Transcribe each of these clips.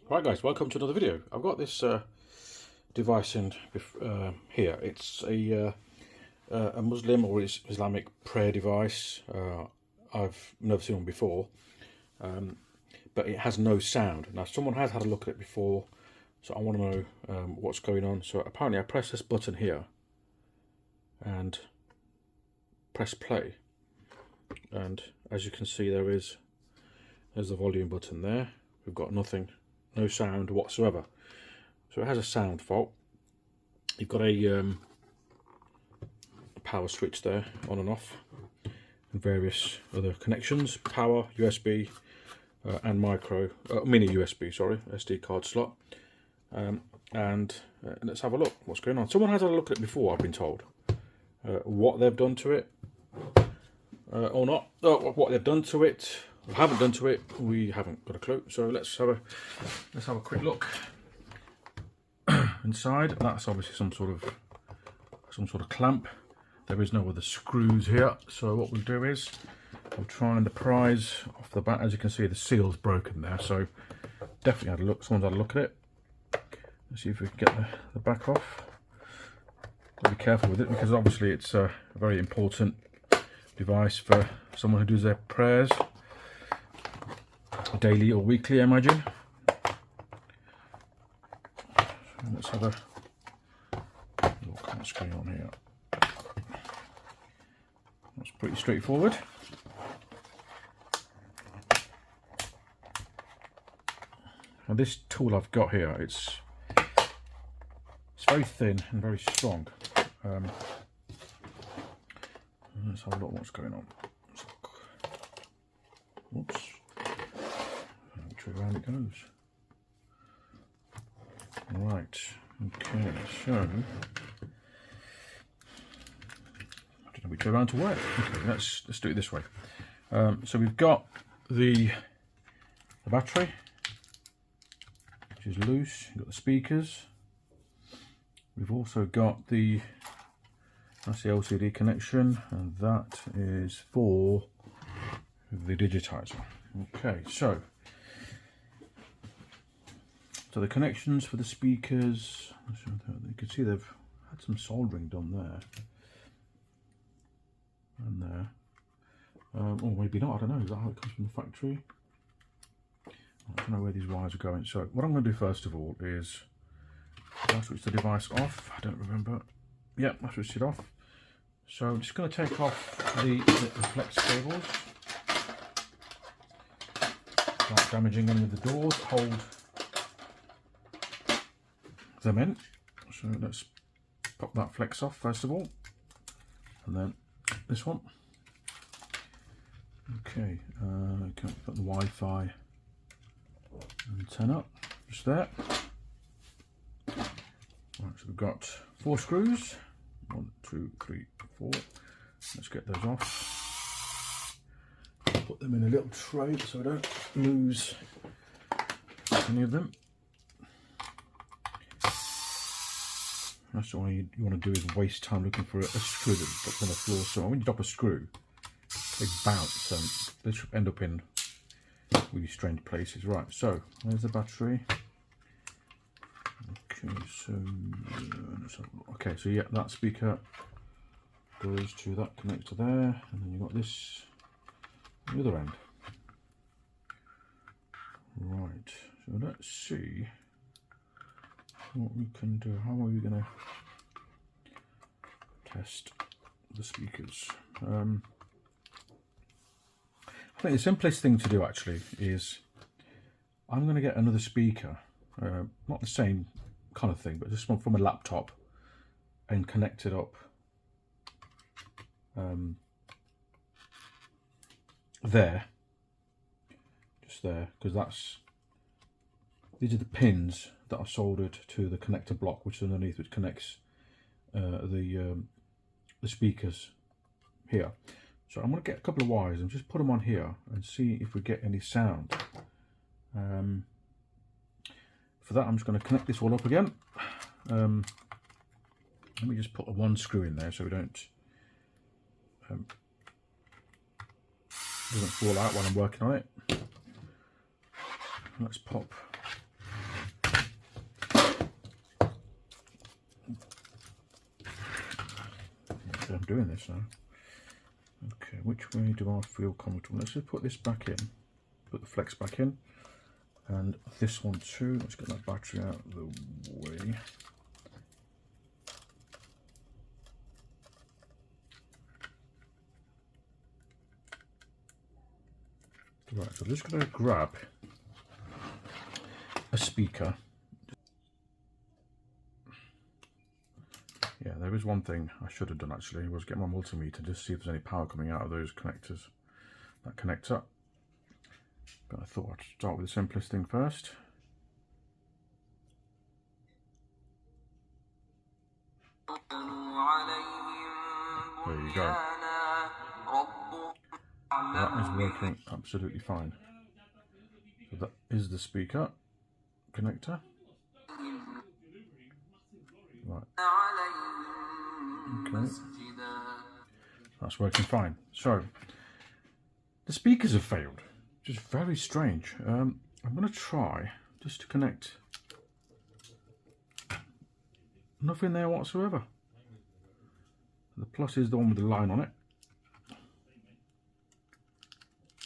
Right guys, welcome to another video. I've got this device in here. It's a Muslim or Islamic prayer device. I've never seen one before, but it has no sound. Now someone has had a look at it before, so I want to know what's going on. So apparently I press this button here and press play, and as you can see there's the volume button there. We've got nothing. No sound whatsoever. So it has a sound fault. You've got a power switch there, on and off, and various other connections, power, USB, and mini USB, sorry, SD card slot. And let's have a look what's going on. Someone has had a look at it before, I've been told. What they've done to it, or not, what they've done to it, or haven't done to it, we haven't got a clue. So let's have a quick look inside. That's obviously some sort of clamp. There is no other screws here. So what we'll do is we'll try and prise off the back. As you can see, the seal's broken there. So definitely had a look. Someone's had a look at it. Let's see if we can get the back off. Got to be careful with it because obviously it's a very important device for someone who does their prayers daily or weekly, I imagine. So let's have a look at what's going on here. That's pretty straightforward. Now this tool I've got here, it's very thin and very strong. Let's have a look what's going on. Oops. Which way around it goes. Right. Okay. So I don't know which way around to work. Okay. Let's do it this way. So we've got the battery, which is loose. We've got the speakers. We've also got that's the LCD connection, and that is for the digitizer. Okay, so the connections for the speakers, you can see they've had some soldering done there and there. Or maybe not, I don't know. Is that how it comes from the factory? I don't know where these wires are going. So what I'm going to do first of all is I'll switch the device off. I don't remember. Yep, I switched it off. So I'm just going to take off the flex cables without damaging any of the doors that hold them in. So let's pop that flex off first of all, and then this one. Okay, can't put the Wi-Fi antenna just there. Right, so we've got 4 screws. 1, 2, 3, 4. Let's get those off. Put them in a little tray so we don't lose any of them. That's all you want to do is waste time looking for a screw that's dropped on the floor. So when you drop a screw, they bounce and they should end up in really strange places. Right, so there's the battery. Okay, so yeah, that speaker goes to that connector there, and then you've got this on the other end. Right, so let's see what we can do. How are we going to test the speakers? I think the simplest thing to do actually is I'm going to get another speaker, not the same kind of thing, but just one from a laptop, and connect it up there, just there, because these are the pins that are soldered to the connector block, which is underneath, which connects the speakers here. So I'm going to get a couple of wires and just put them on here and see if we get any sound. For that, I'm just going to connect this all up again. Let me just put one screw in there so we don't doesn't fall out while I'm working on it. Let's pop doing this now. Okay, which way do I feel comfortable? Let's just put this back in, put the flex back in, and this one too. Let's get that battery out of the way. Right, so I'm just going to grab a speaker. Yeah, there is one thing I should have done actually, was get my multimeter just see if there's any power coming out of those connectors that connect up. But I thought I'd start with the simplest thing first. There you go. That is working absolutely fine. So that is the speaker connector. Right. Okay. That's working fine. So the speakers have failed. Just very strange. I'm going to try just to connect. Nothing there whatsoever. The plus is the one with the line on it.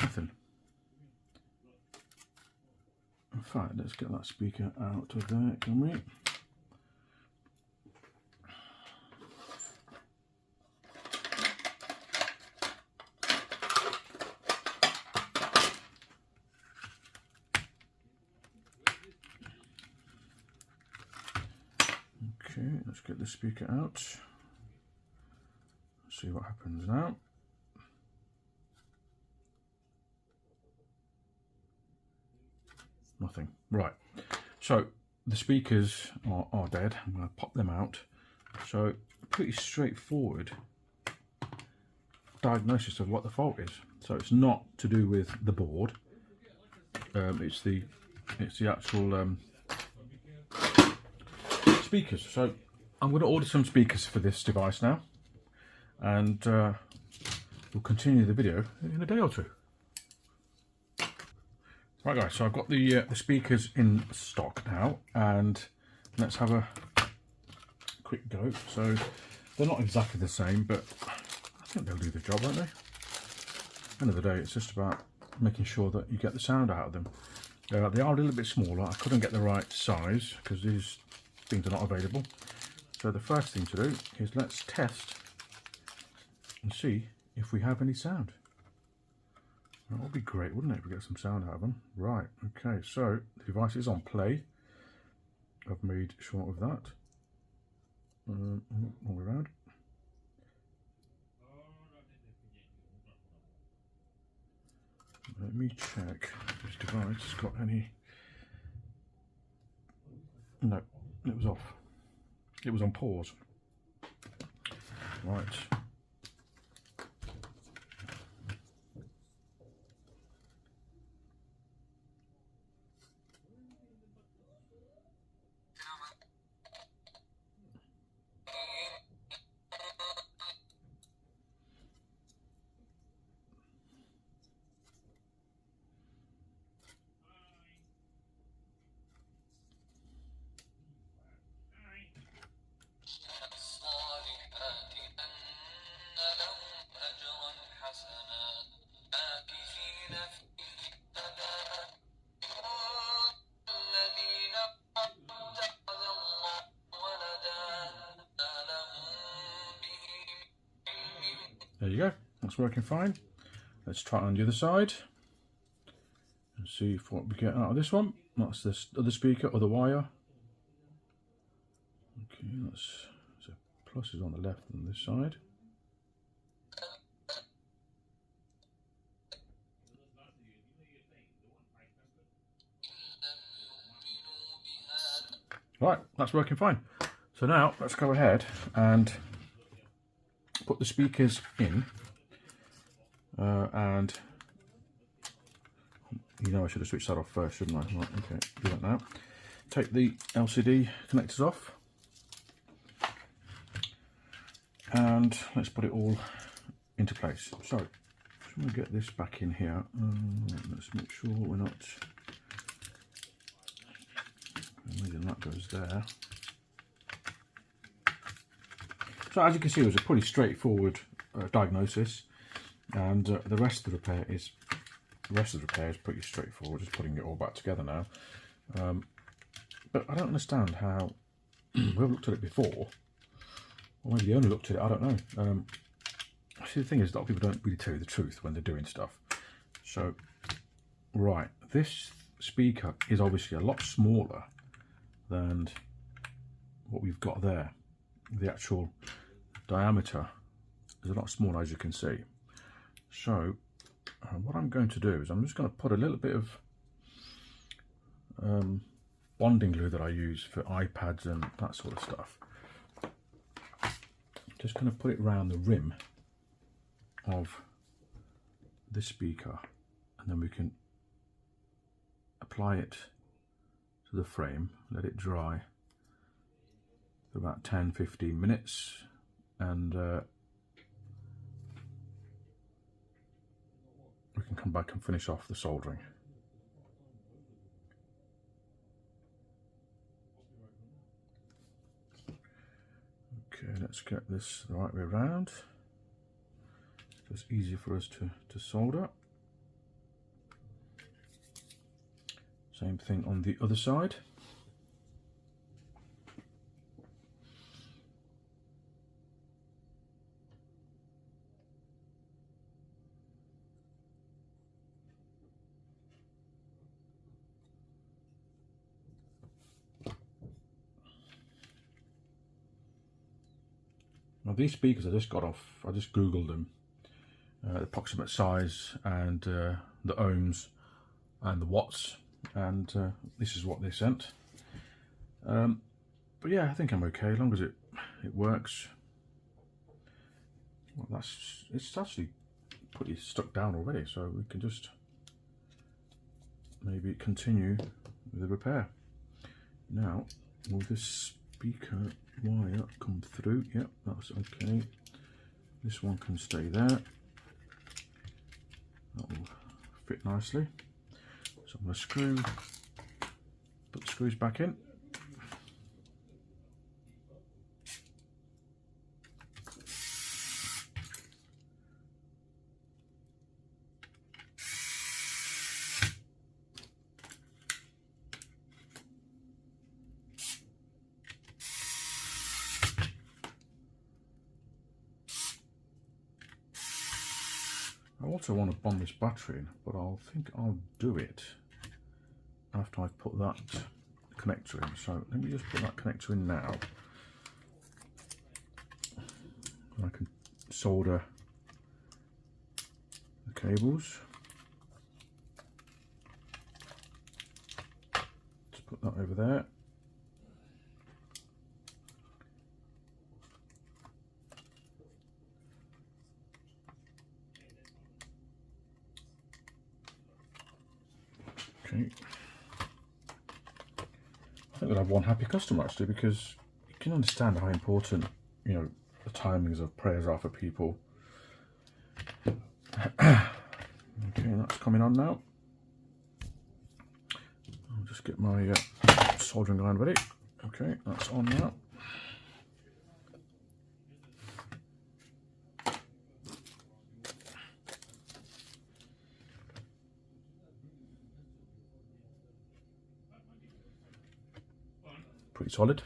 Nothing. In fact, let's get that speaker out of there, can we? Okay, let's get the speaker out. See what happens now. Nothing. Right, so the speakers are dead. I'm going to pop them out. So pretty straightforward diagnosis of what the fault is. So it's not to do with the board. It's the actual speakers. So I'm going to order some speakers for this device now, and we'll continue the video in a day or two. Right guys, so I've got the speakers in stock now, and let's have a quick go. So they're not exactly the same, but I think they'll do the job, won't they? At the end of the day, it's just about making sure that you get the sound out of them. They are a little bit smaller. I couldn't get the right size because these things are not available. So the first thing to do is let's test and see if we have any sound. That would be great, wouldn't it, if we get some sound out of them? Right, okay, so the device is on play. I've made sure of that. All the way around. Let me check if this device has got any. No, it was off. It was on pause. Right. There you go, that's working fine. Let's try it on the other side and see if what we get out of this one. That's this other speaker, other wire. Okay, so plus is on the left on this side. Right, that's working fine. So now let's go ahead and put the speakers in, and you know I should have switched that off first, shouldn't I? Right, okay, do that now. Take the LCD connectors off, and let's put it all into place. So just want to get this back in here. Let's make sure we're not. Imagine that goes there. So as you can see, it was a pretty straightforward diagnosis, and the rest of the repair is pretty straightforward. Just putting it all back together now. But I don't understand how whoever looked at it before, or maybe the owner looked at it. I don't know. See, the thing is, a lot of people don't really tell you the truth when they're doing stuff. So, right, this speaker is obviously a lot smaller than what we've got there. The actual diameter is a lot smaller, as you can see. So, what I'm going to do is I'm just going to put a little bit of bonding glue that I use for iPads and that sort of stuff. Just going to put it around the rim of this speaker, and then we can apply it to the frame, let it dry for about 10-15 minutes, and we can come back and finish off the soldering. Okay, let's get this the right way around. It's easier for us to solder. Same thing on the other side. Now these speakers I just got off, I just googled them. The approximate size and the ohms and the watts, and this is what they sent. But yeah, I think I'm okay as long as it works. Well, it's actually pretty stuck down already, so we can just maybe continue with the repair. Now, will this speaker wire come through? Yep, that's okay. This one can stay there. That will fit nicely. So I'm going to put the screws back in. I also want to bond this battery in, but I think I'll do it after I've put that connector in. So let me just put that connector in now. And I can solder the cables. Just put that over there. Okay. I think we'll have one happy customer actually, because you can understand how important, you know, the timings of prayers are for people. Okay, that's coming on now. I'll just get my soldering iron ready. Okay, that's on now. Pretty solid.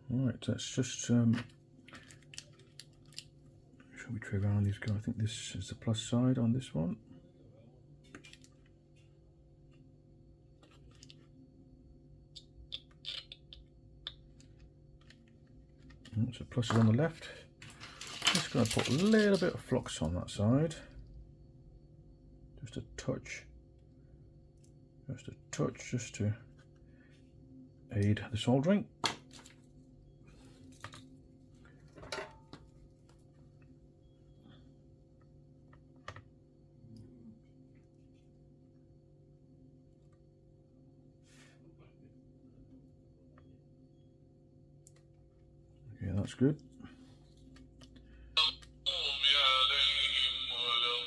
Right, let's just shall we trim around these guys? I think this is the plus side on this one. So plus is on the left. Just going to put a little bit of flux on that side. Just a touch. Just a touch, just to aid the soldering. Okay, that's good.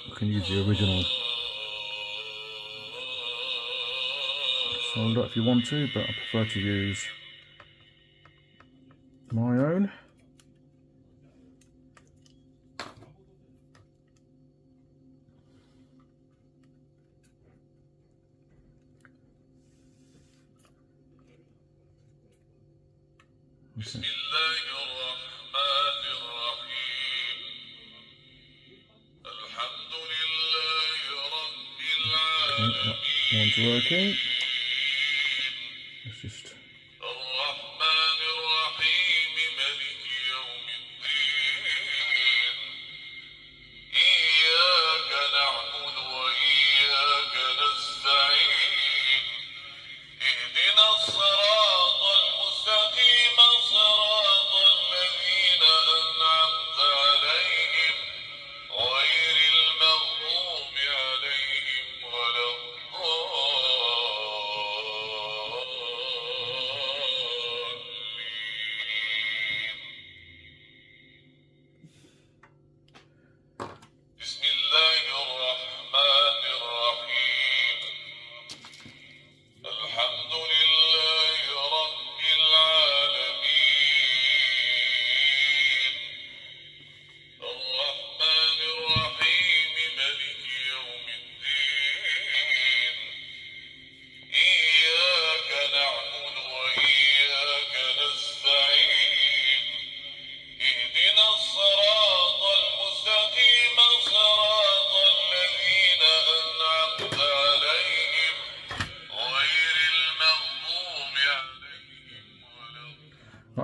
You can use the original solder if you want to, but I prefer to use my own. Okay. That one's working. Let's just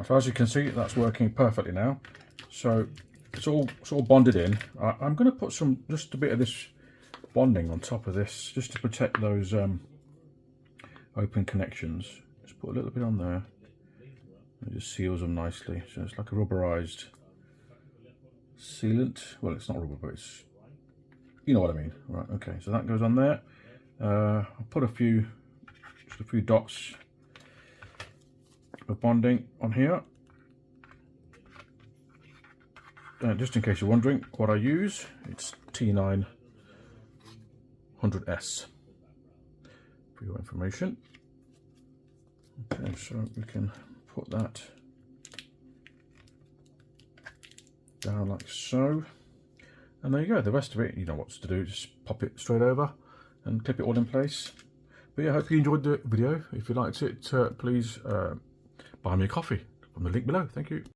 so as you can see, that's working perfectly now. So it's all bonded in. I'm going to put just a bit of this bonding on top of this, just to protect those open connections. Just put a little bit on there. It just seals them nicely. So it's like a rubberized sealant. Well, it's not rubber, but it's, you know what I mean. Right, okay, so that goes on there. I'll put just a few dots of bonding on here. Just in case you're wondering what I use, it's T900S for your information. Okay, so we can put that down like so, and there you go. The rest of it, you know what to do, just pop it straight over and clip it all in place. But yeah, I hope you enjoyed the video. If you liked it, please buy me a coffee from the link below. Thank you.